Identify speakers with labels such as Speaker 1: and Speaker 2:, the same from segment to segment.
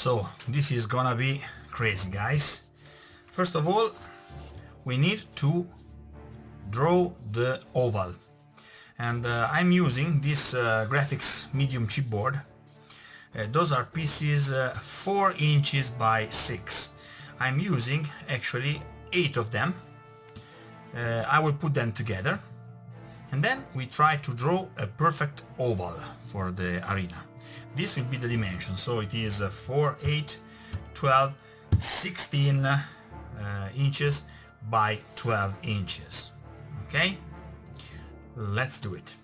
Speaker 1: So this is gonna be crazy, guys. First of all, we need to draw the oval, and I'm using this graphics medium chipboard. Those are pieces 4 inches by 6. I'm using actually 8 of them. I will put them together and then we try to draw a perfect oval for the arena. This will be the dimension, so it is 4, 8, 12, 16 inches by 12 inches. Okay, let's do it.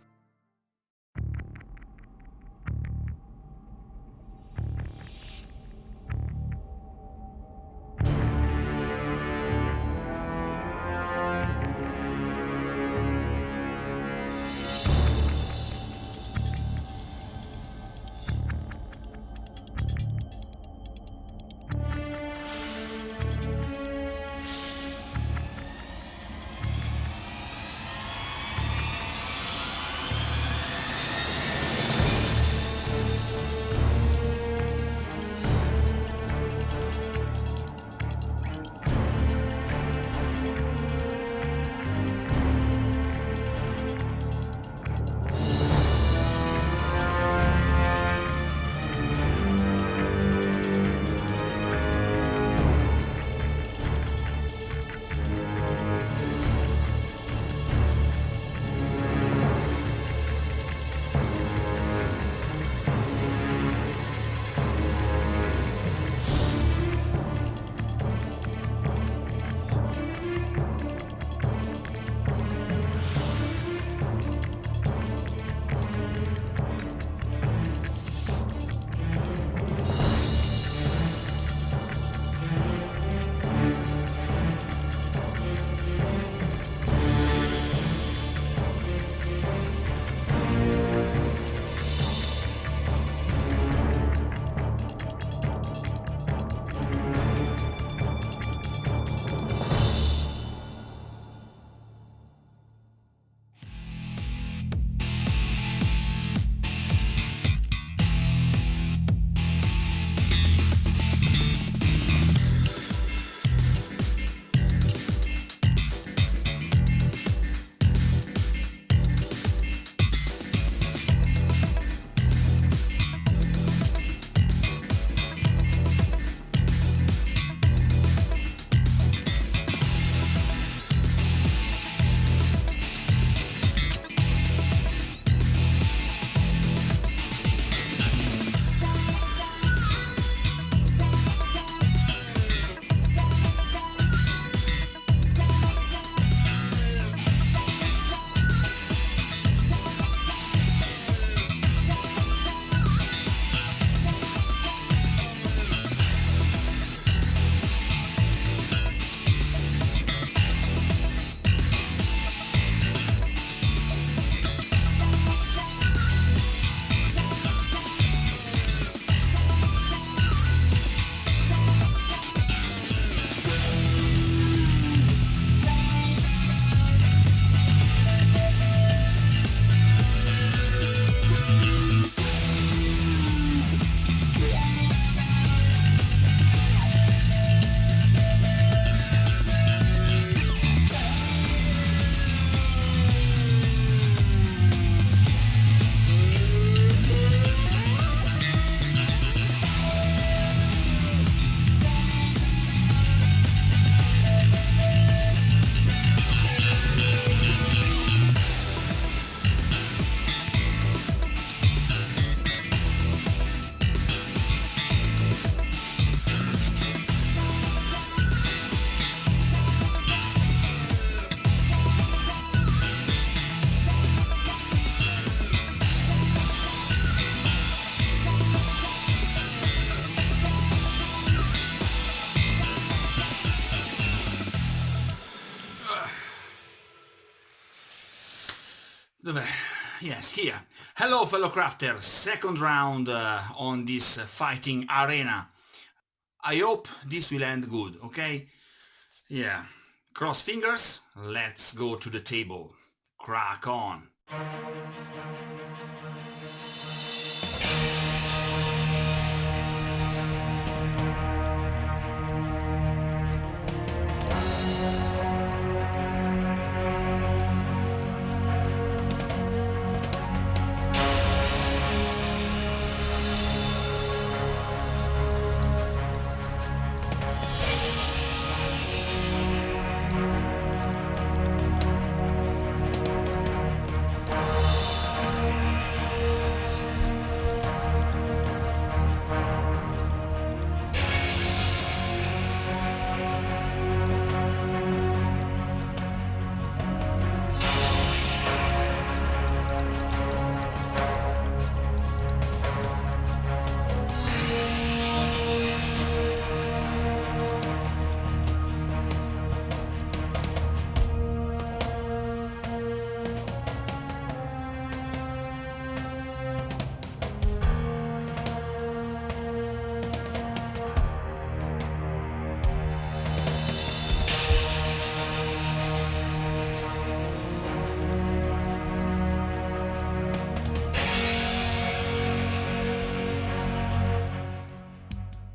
Speaker 1: Yes, here. Hello, fellow crafters. Second round on this fighting arena. I hope this will end good, okay? Yeah. Cross fingers. Let's go to the table. Crack on.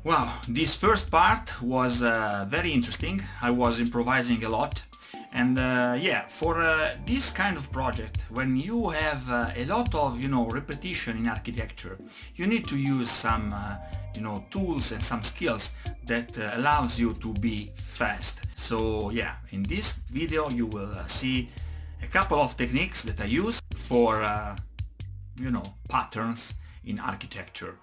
Speaker 1: Wow, this first part was very interesting. I was improvising a lot, and yeah, for this kind of project, when you have a lot of repetition in architecture, you need to use some tools and some skills that allows you to be fast. So yeah, in this video you will see a couple of techniques that I use for patterns in architecture.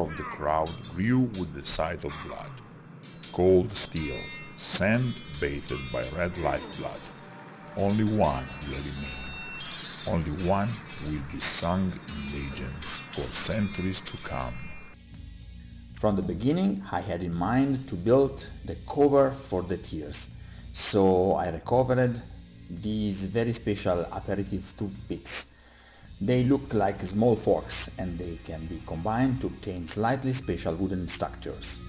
Speaker 2: of the crowd grew with the sight of blood. Cold steel, sand bathed by red lifeblood. Only one will remain. Only one will be sung in legends for centuries to come.
Speaker 3: From the beginning, I had in mind to build the cover for the tiers, so I recovered these very special aperitif toothpicks. They look like small forks and they can be combined to obtain slightly special wooden structures.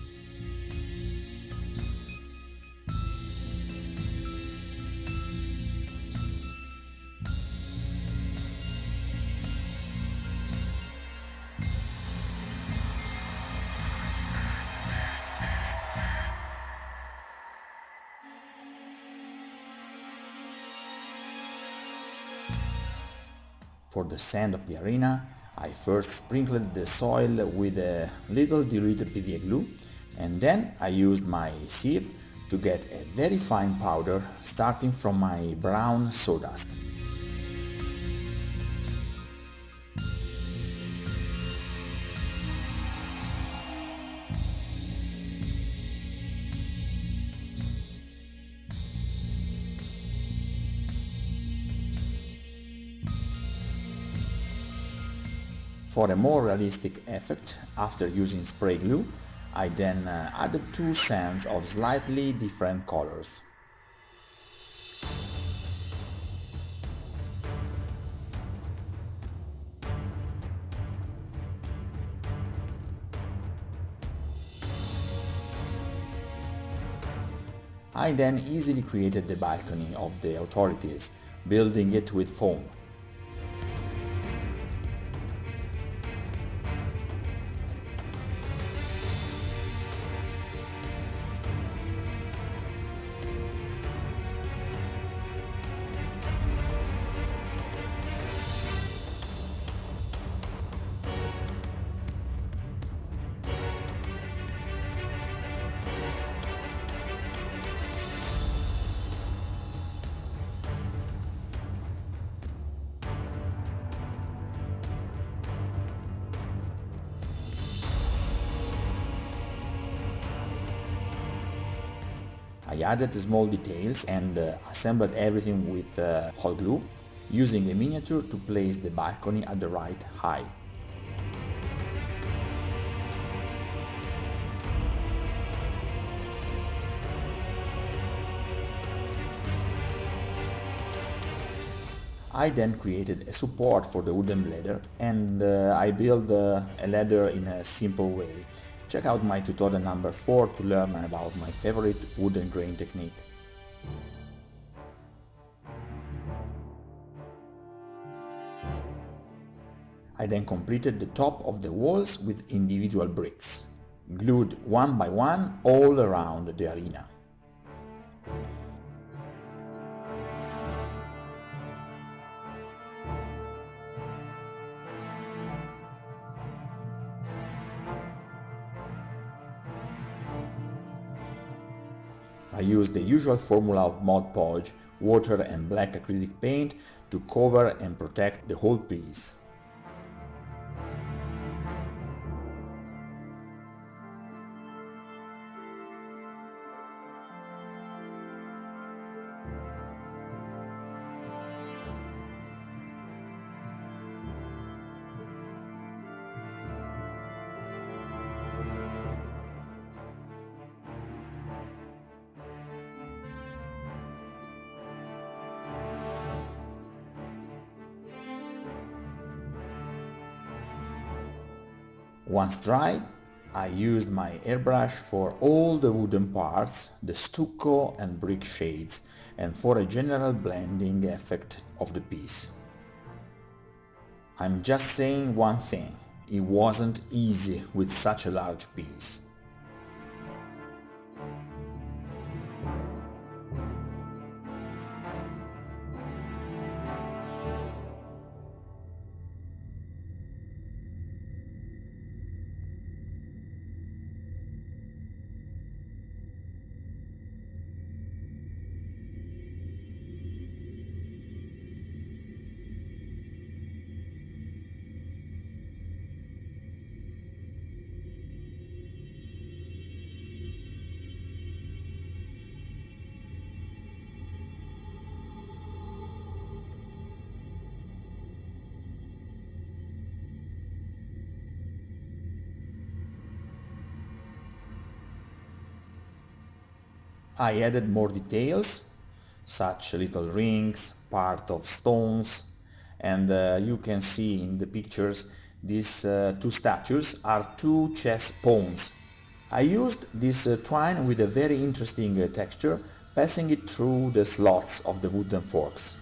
Speaker 3: For the sand of the arena, I first sprinkled the soil with a little diluted PVA glue, and then I used my sieve to get a very fine powder starting from my brown sawdust. For a more realistic effect, after using spray glue, I then added two sands of slightly different colors. I then easily created the balcony of the authorities, building it with foam. I added small details and assembled everything with hot glue, using a miniature to place the balcony at the right height. I then created a support for the wooden ladder and I built a ladder in a simple way. Check out my tutorial number 4 to learn about my favorite wooden grain technique. I then completed the top of the walls with individual bricks, glued one by one all around the arena. I used the usual formula of Mod Podge, water and black acrylic paint to cover and protect the whole piece. Once dry, I used my airbrush for all the wooden parts, the stucco and brick shades, and for a general blending effect of the piece. I'm just saying one thing, it wasn't easy with such a large piece. I added more details, such little rings, part of stones, and you can see in the pictures these two statues are two chess pawns. I used this twine with a very interesting texture, passing it through the slots of the wooden forks.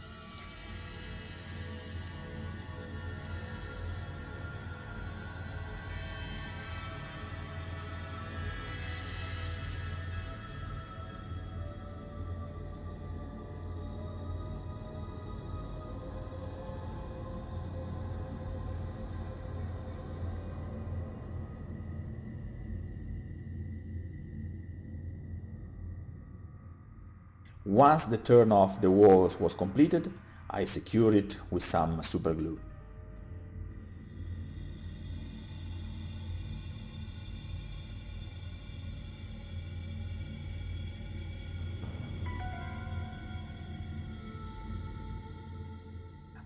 Speaker 3: Once the turn of the walls was completed, I secured it with some superglue.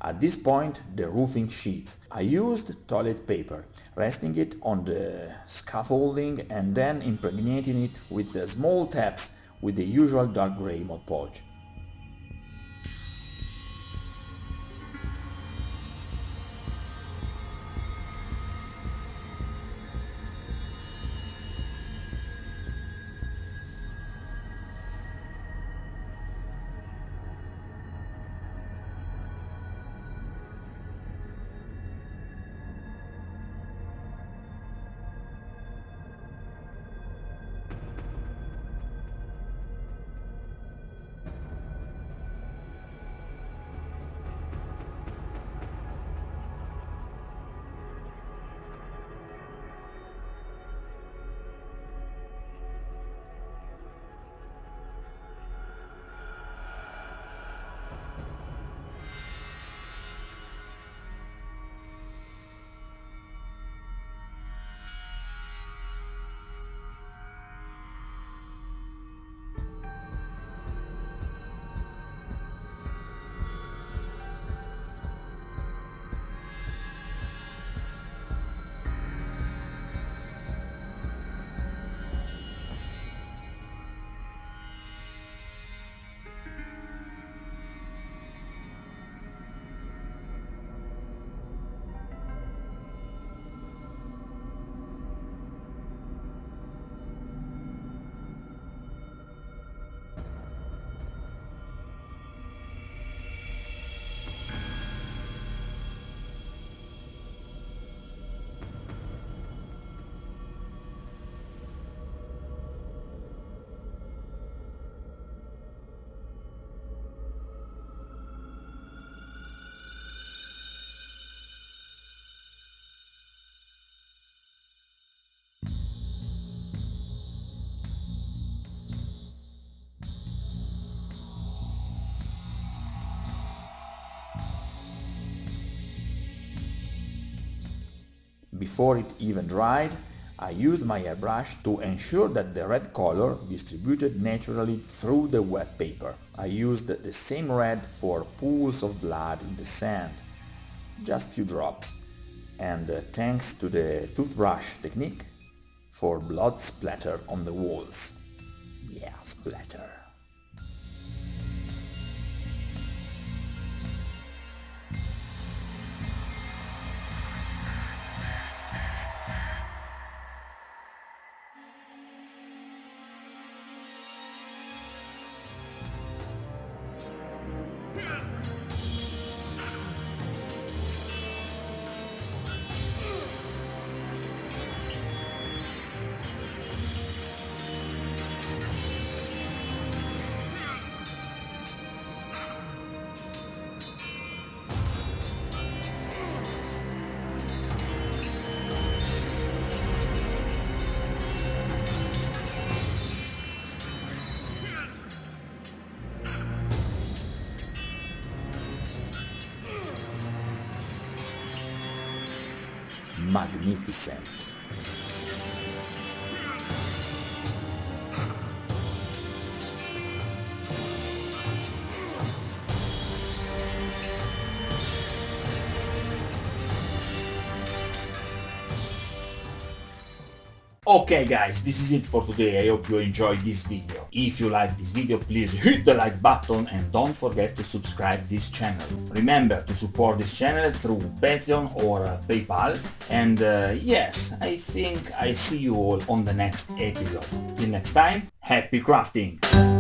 Speaker 3: At this point, the roofing sheath. I used toilet paper, resting it on the scaffolding and then impregnating it with the small tabs with the usual dark grey Mod Podge. Before it even dried, I used my airbrush to ensure that the red color distributed naturally through the wet paper. I used the same red for pools of blood in the sand, just few drops, and thanks to the toothbrush technique, for blood splatter on the walls. Yeah, splatter. Magnificent. Okay guys, this is it for today. I hope you enjoyed this video. If you like this video, please hit the like button and don't forget to subscribe this channel. Remember to support this channel through Patreon or PayPal. And yes, I think I see you all on the next episode. Till next time, happy crafting!